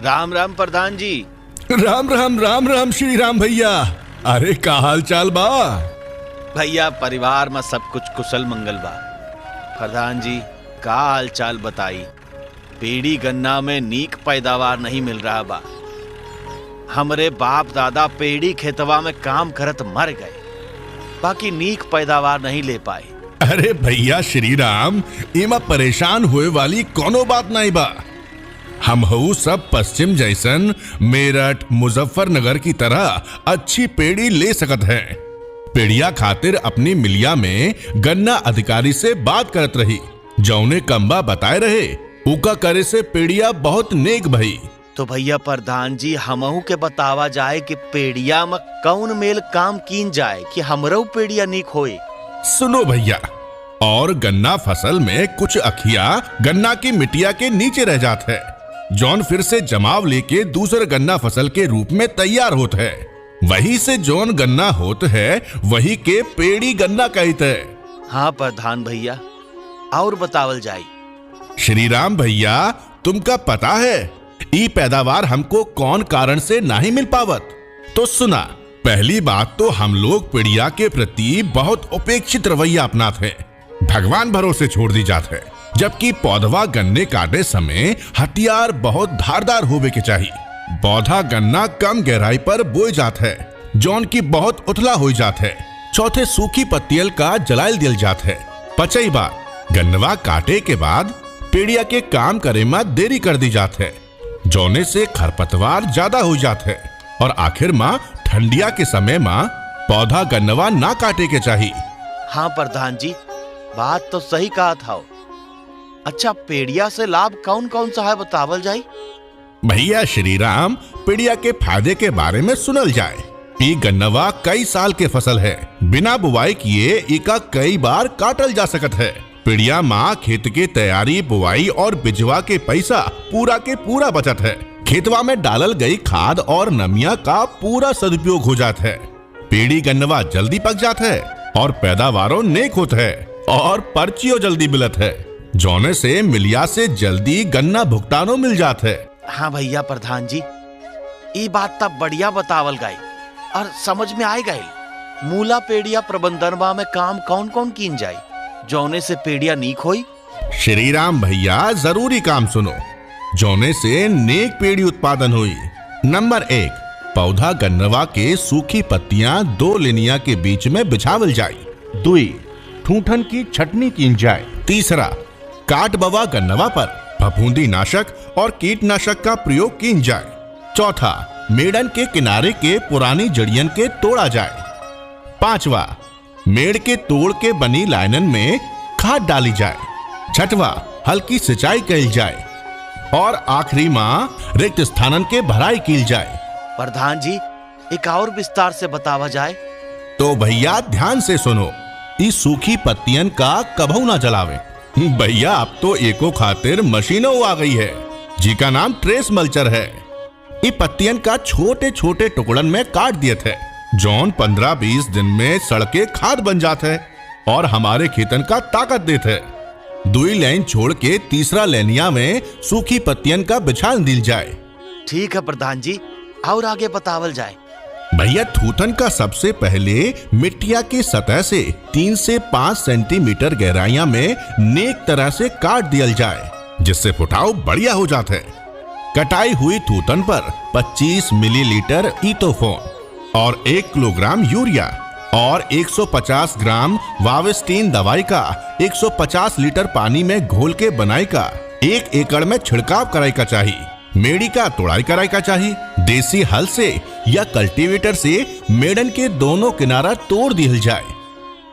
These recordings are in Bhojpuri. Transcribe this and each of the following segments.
राम राम प्रधान जी। राम राम राम राम श्री राम भैया। अरे का हाल चाल बा? भैया परिवार में सब कुछ कुशल मंगल बा। प्रधान जी का हाल चाल बताई। पेड़ी गन्ना में नीक पैदावार नहीं मिल रहा बा। हमरे बाप दादा पेड़ी खेतवा में काम करत मर गए, बाकी नीक पैदावार नहीं ले पाए। अरे भैया श्री राम, इमा परेशान हुए वाली कोनो बात नहीं बा। हम हऊ सब पश्चिम जैसन मेरठ मुजफ्फरनगर की तरह अच्छी पेड़ी ले सकत है। पेड़िया खातिर अपनी मिलिया में गन्ना अधिकारी से बात करत रही, जौने कम्बा बताए रहे उका करे से पेड़िया बहुत नेक भई। तो भैया प्रधान जी हमहू के बतावा जाए कि पेड़िया में कौन मेल काम कीन जाए कि हमरो पेड़िया नीक होए। सुनो भैया, और गन्ना फसल में कुछ अखिया गन्ना की मिट्टिया के नीचे रह जात है, जौन फिर से जमाव लेके दूसरे गन्ना फसल के रूप में तैयार होत है। वही से जौन गन्ना होत है वही के पेड़ी गन्ना कहते है। हाँ प्रधान भैया, और बतावल जाए। श्री राम भैया, तुमका पता है ई पैदावार हमको कौन कारण से नहीं मिल पावत? तो सुना, पहली बात तो हम लोग पेड़िया के प्रति बहुत उपेक्षित रवैया अपनाते हैं, भगवान भरोसे छोड़ दी जाते है। जबकि पौधवा गन्ने काटे समय हथियार बहुत धारदार होवे के चाहिए। पौधा गन्ना कम गहराई पर बोए जात है, जौन की बहुत उथला हो जात है। चौथे सूखी पत्तियल का जलायल दिल जात है। पचई बात गन्नवा काटे के बाद पेड़िया के काम करे में देरी कर दी जात है, जौने से खरपतवार ज्यादा हो जात है। और आखिर में ठंडिया के समय में पौधा गन्नवा ना काटे के चाहिए। हाँ प्रधान जी, बात तो सही कहा था। अच्छा, पेड़िया से लाभ कौन कौन सा है बतावल जाए। भैया श्री राम, पेड़िया के फायदे के बारे में सुनल जाए। ई गन्नवा कई साल के फसल है, बिना बुआई किए इका कई बार काटल जा सकत है। पेड़िया माँ खेत के तैयारी, बुआई और बिजवा के पैसा पूरा के पूरा बचत है। खेतवा में डालल गई खाद और नमिया का पूरा सदुपयोग हो जाता है। पेड़ी गन्नवा जल्दी पक जाता है और पैदावारों नेक होत है और पर्चियों जल्दी मिलत है, जौने से मिलिया से जल्दी गन्ना भुगतानो मिल जात है। हाँ भैया प्रधान जी, ये बात तब बढ़िया बतावल गई और समझ में आए गई। मूला पेड़िया प्रबंधनवा में काम कौन कौन कीन जाए, जौने से पेड़िया नीक होई। श्री राम भैया, जरूरी काम सुनो, जौने से नेक पेड़ी उत्पादन हुई। नंबर 1, पौधा गन्नवा के सूखी पत्तियां 2 लेनिया के बीच में बिछावल जाए। 2, ठूठन की छटनी कीन जाए। 3, काट बवा गन्नवा पर फफूंदी नाशक और कीटनाशक का प्रयोग कीन जाए। 4, मेड़न के किनारे के पुरानी जड़ियन के तोड़ा जाए। 5, मेड़ के तोड़ के बनी लाइनन में खाद डाली जाए। 6, हल्की सिंचाई कईल जाए। और आखिरी में रिक्त स्थानन के भराई कील जाए। प्रधान जी, एक और विस्तार से बतावा जाए। तो भैया ध्यान से सुनो, इस सूखी पत्तियन का कभू ना जलावे। भैया अब तो एको खातिर मशीनों आ गई है, जिका नाम ट्रेस मल्चर है। ये पत्तियन का छोटे छोटे टुकड़न में काट दिए थे, जौन 15-20 दिन में सड़के खाद बन जाते है और हमारे खेतन का ताकत देते। 2 लाइन छोड़ के तीसरा लेनिया में सूखी पत्तियन का बिछान दिल जाए। ठीक है प्रधान जी, और आगे बतावल जाए। भैया ठूठन का सबसे पहले मिट्टिया की सतह से 3 से 5 सेंटीमीटर गहराइया में नेक तरह से काट दिया जाए, जिससे फुटाव बढ़िया हो जाता है। कटाई हुई ठूठन पर 25 मिलीलीटर इथोफोन और 1 किलोग्राम यूरिया और 150 ग्राम वावेस्टीन दवाई का 150 लीटर पानी में घोल के बनाई का 1 एकड़ में छिड़काव कराई का चाहिए। मेड़ी का तोड़ाई कराई का चाहिए। देसी हल से या कल्टीवेटर से मेड़न के दोनों किनारा तोड़ दिया जाए,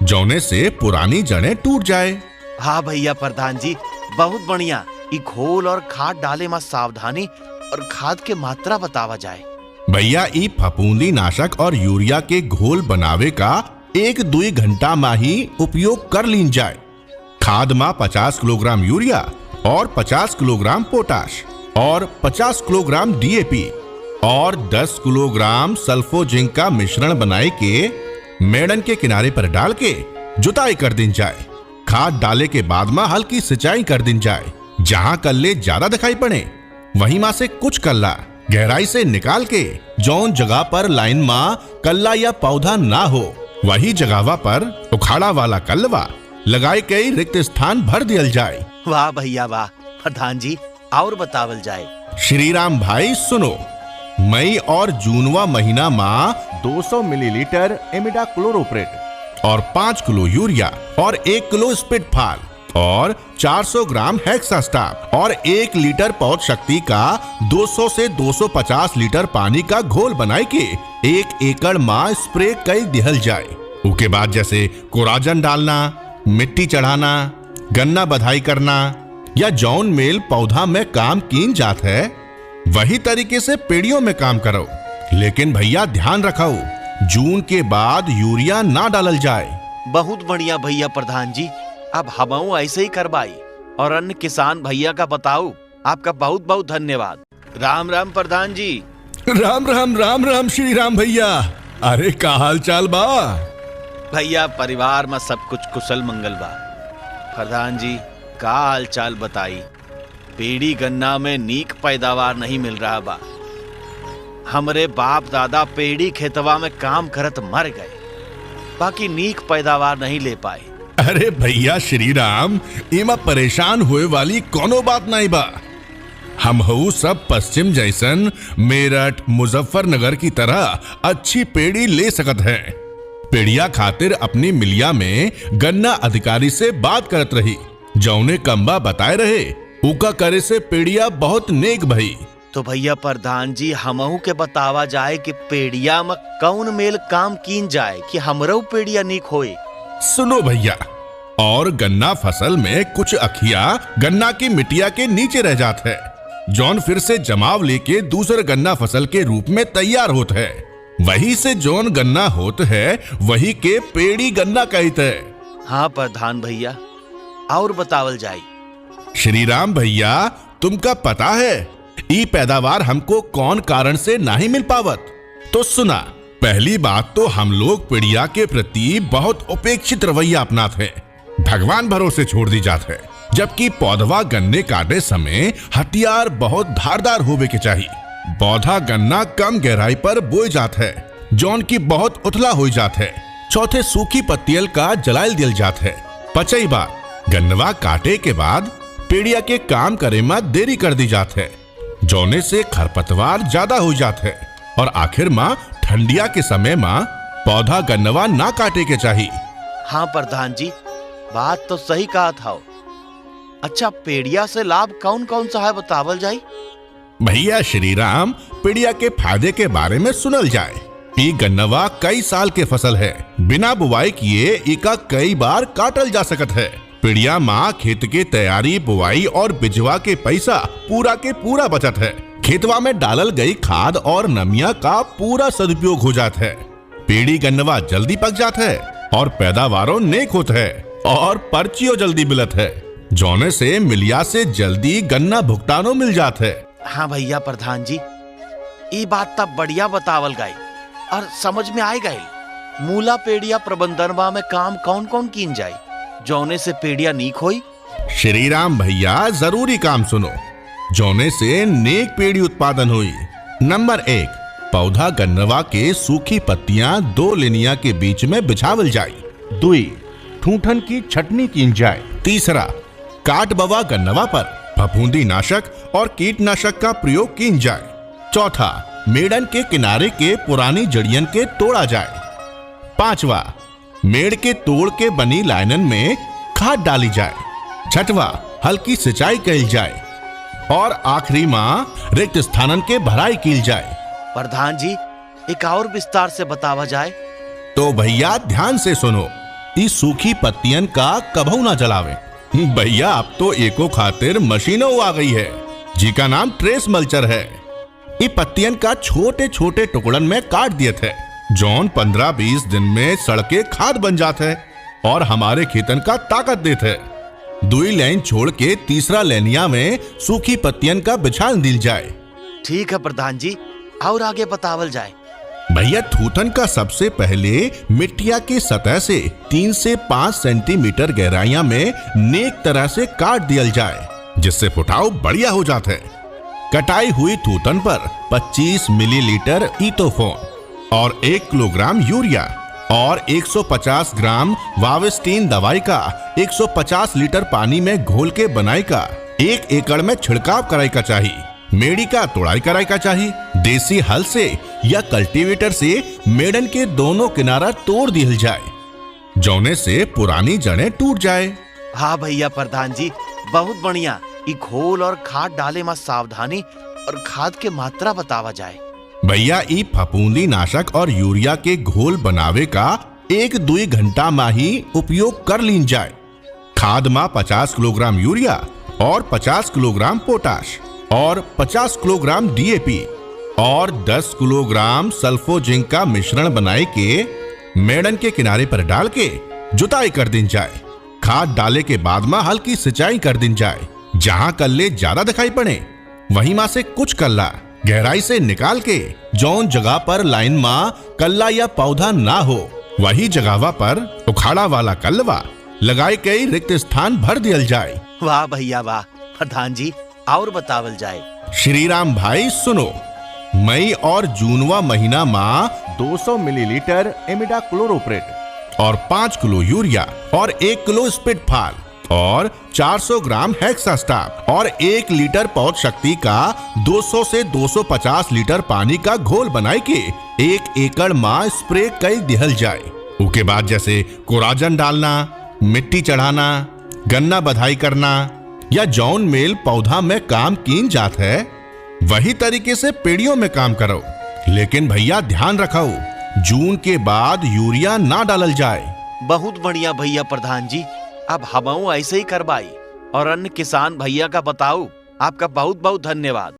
जौने से पुरानी जड़ें टूट जाए। हाँ भैया प्रधान जी, बहुत बढ़िया। ई घोल और खाद डाले में सावधानी और खाद के मात्रा बतावा जाए। भैया ई फफूंदी नाशक और यूरिया के घोल बनावे का 1-2 घंटा में ही उपयोग कर लीन जाए। खाद में 50 किलोग्राम यूरिया और 50 किलोग्राम पोटाश और 50 किलोग्राम डीएपी और 10 किलोग्राम सल्फो जिंक का मिश्रण बनाए के मेड़न के किनारे पर डाल के जुताई कर दी जाए। खाद डाले के बाद में हल्की सिंचाई कर दी जाए। जहां कल्ले ज्यादा दिखाई पड़े वही माँ से कुछ कल्ला गहराई से निकाल के जौन जगह पर लाइन माँ कल्ला या पौधा ना हो वही जगहवा पर उखाड़ा वाला कल्लवा लगाए कई रिक्त स्थान भर दियल जाए। वाह भैया वाह। प्रधान जी और बतावल जाए। श्री राम भाई सुनो, मई और जूनवा महीना माँ 200 मिलीलीटर इमिडाक्लोरोप्रिड और 5 किलो यूरिया और 1 किलो स्पिटफाल और 400 ग्राम हेक्सास्टाप और 1 लीटर पौध शक्ति का 200 से 250 लीटर पानी का घोल बनाए के 1 एकड़ माँ स्प्रे कई दिहल जाए। उसके बाद जैसे कोराजन डालना, मिट्टी चढ़ाना, गन्ना बधाई करना या जौन मेल पौधा में काम कीन जात है वही तरीके से पेड़ियों में काम करो। लेकिन भैया ध्यान रखो, जून के बाद यूरिया ना डालल जाए। बहुत बढ़िया भैया प्रधान जी, अब हमऊ ऐसे ही करवाई। और अन्य किसान भैया का बताओ। आपका बहुत बहुत धन्यवाद। राम राम प्रधान जी। राम राम राम राम श्री राम भैया। अरे का हाल चाल बा? भैया परिवार में सब कुछ कुशल मंगल बा। प्रधान जी का हाल चाल बताई। पेड़ी गन्ना में नीक पैदावार नहीं मिल रहा बा। हमरे बाप दादा पेड़ी खेतवा में काम करत मर गए, बाकी नीक पैदावार नहीं ले पाए। अरे भैया श्री राम, इमा परेशान हुए वाली कोनो बात नहीं बा। हम हऊ सब पश्चिम जैसन मेरठ मुजफ्फरनगर की तरह अच्छी पेड़ी ले सकत है। पेड़िया खातिर अपनी मिलिया में गन्ना अधिकारी से बात करत रही, जौने कम्बा बताए रहे उका करे से पेड़िया बहुत नेक भई। तो भैया प्रधान जी हमहू के बतावा जाए कि पेड़िया में कौन मेल काम कीन जाए कि हमरो पेड़िया नीक होए। सुनो भैया, और गन्ना फसल में कुछ अखिया गन्ना की मिट्टिया के नीचे रह जात है, जौन फिर से जमाव लेके दूसरे गन्ना फसल के रूप में तैयार होत है। वही से जौन गन्ना होत है वही के पेड़ी गन्ना कहते है। हाँ प्रधान भैया, और बतावल जाए। श्री राम भैया, तुमका पता है ई पैदावार हमको कौन कारण से नहीं मिल पावत? तो सुना, पहली बात तो हम लोग पेड़िया के प्रति बहुत उपेक्षित रवैया अपनाते हैं, भगवान भरोसे छोड़ दी जात है। जबकि पौधवा गन्ने काटे समय हथियार बहुत धारदार होवे के चाहिए। पौधा गन्ना कम गहराई पर बोए जात है, जौन की बहुत उथला हो जात है। चौथे सूखी पत्तियल का जलायल दिल जात है। पचई बात, गन्नवा काटे के बाद पेड़िया के काम करे में देरी कर दी जात है, जौने से खरपतवार ज्यादा हो जात है। और आखिर में ठंडिया के समय में पौधा गन्नवा ना काटे के चाहिए। हाँ प्रधान जी, बात तो सही कहा था। अच्छा, पेड़िया से लाभ कौन कौन सा है बतावल जाए। भैया श्री राम, पेड़िया के फायदे के बारे में सुनल जाए। ये गन्नवा कई साल के फसल है, बिना बुआई किए इका कई बार काटल जा सकत है। पेड़िया माँ खेत के तैयारी, बुआई और बिजवा के पैसा पूरा के पूरा बचत है। खेतवा में डालल गई खाद और नमिया का पूरा सदुपयोग हो जाता है। पेड़ी गन्नवा जल्दी पक जाता है और पैदावारों नेक होता है और पर्चियों जल्दी मिलत है, जौने से मिलिया से जल्दी गन्ना भुगतानो मिल जाता है। हाँ भैया प्रधान जी, ये बात तब बढ़िया बतावल गई और समझ में आए गए। मूला पेड़िया प्रबंधनवा में काम कौन कौन कीन जाए, जौने से पेड़िया नीक होई। श्री राम भैया, जरूरी काम सुनो, जौने से नेक पेड़ी उत्पादन हुई। नंबर 1, पौधा गन्नवा के सूखी पत्तियां 2 लेनिया के बीच में बिछावल जाए। 2, ठूठन की छटनी कीन जाए। 3, काट बवा गन्नवा पर फफूंदी नाशक और कीटनाशक का प्रयोग कीन जाए। 4, मेड़न के किनारे के पुरानी जड़ियन के तोड़ा जाए। 5, मेड़ के तोड़ के बनी लाइनन में खाद डाली जाए। 6, हल्की सिंचाई कईल जाए। और आखिरी माँ रिक्त स्थानन के भराई कील जाए। प्रधान जी, एक और विस्तार से बतावा जाए। तो भैया ध्यान से सुनो, इस सूखी पत्तियन का कभू ना जलावे। भैया अब तो एको खातिर मशीनों आ गई है, जिका नाम ट्रेस मल्चर है। ये पत्तियन का छोटे छोटे टुकड़न में काट दिए थे, जौन 15-20 दिन में सड़के खाद बन जाते है और हमारे खेतन का ताकत देते है। 2 लाइन छोड़ के तीसरा लेनिया में सूखी पत्तियन का बिछान दिल जाए। ठीक है प्रधान जी, और आगे बतावल जाए। भैया थूथन का सबसे पहले मिट्टिया की सतह से 3 से 5 सेंटीमीटर गहराइया में नेक तरह से काट दिया जाए, जिससे फुटाव बढ़िया हो जाता है। कटाई हुई थूतन पर 25 मिलीलीटर इथोफोन और 1 किलोग्राम यूरिया और 150 ग्राम वावेस्टीन दवाई का 150 लीटर पानी में घोल के बनाई का 1 एकड़ में छिड़काव कराई का चाहिए। मेड़ी का तोड़ाई कराई का चाहिए। देसी हल से या कल्टीवेटर से मेड़न के दोनों किनारा तोड़ दिया जाए, जौने से पुरानी जड़ें टूट जाए। हाँ भैया प्रधान जी, बहुत बढ़िया। ई घोल और खाद डाले में सावधानी और खाद के मात्रा बतावा जाए। भैया ई फफूंदी नाशक और यूरिया के घोल बनावे का 1-2 घंटा में ही उपयोग कर लीन जाए। खाद में 50 किलोग्राम यूरिया और 50 किलोग्राम पोटाश और 50 किलोग्राम डीएपी और 10 किलोग्राम सल्फो जिंक का मिश्रण बनाए के मेड़न के किनारे पर डाल के जुताई कर दिन जाए। खाद डाले के बाद में हल्की सिंचाई कर दिन जाए। जहां कल्ले ज्यादा दिखाई पड़े वहीं मां से कुछ कल्ला गहराई से निकाल के जौन जगह पर लाइन में कल्ला या पौधा ना हो वही जगह पर उखाड़ा वाला कल्लवा लगाए के रिक्त स्थान भर दिया जाए। वाह भैया वाह। प्रधान जी और बतावल जाए। श्रीराम भाई सुनो, मई और जूनवा महीना में 200 मिलीलीटर एमिडा क्लोरोप्रेट और 5 किलो यूरिया और 1 किलो स्पिटफाल और 400 ग्राम हेक्सास्टाप और 1 लीटर पौध शक्ति का 200 से 250 लीटर पानी का घोल बनाए के 1 एकड़ में स्प्रे कई दिहल जाए। उसके बाद जैसे कोराजन डालना, मिट्टी चढ़ाना, गन्ना बधाई करना या जौन मेल पौधा में काम कीन जात है वही तरीके से पेड़ियों में काम करो। लेकिन भैया ध्यान रखो, जून के बाद यूरिया ना डालल जाए। बहुत बढ़िया भैया प्रधान जी, अब हम ऐसे ही करवाई और अन्य किसान भैया का बताओ। आपका बहुत बहुत धन्यवाद।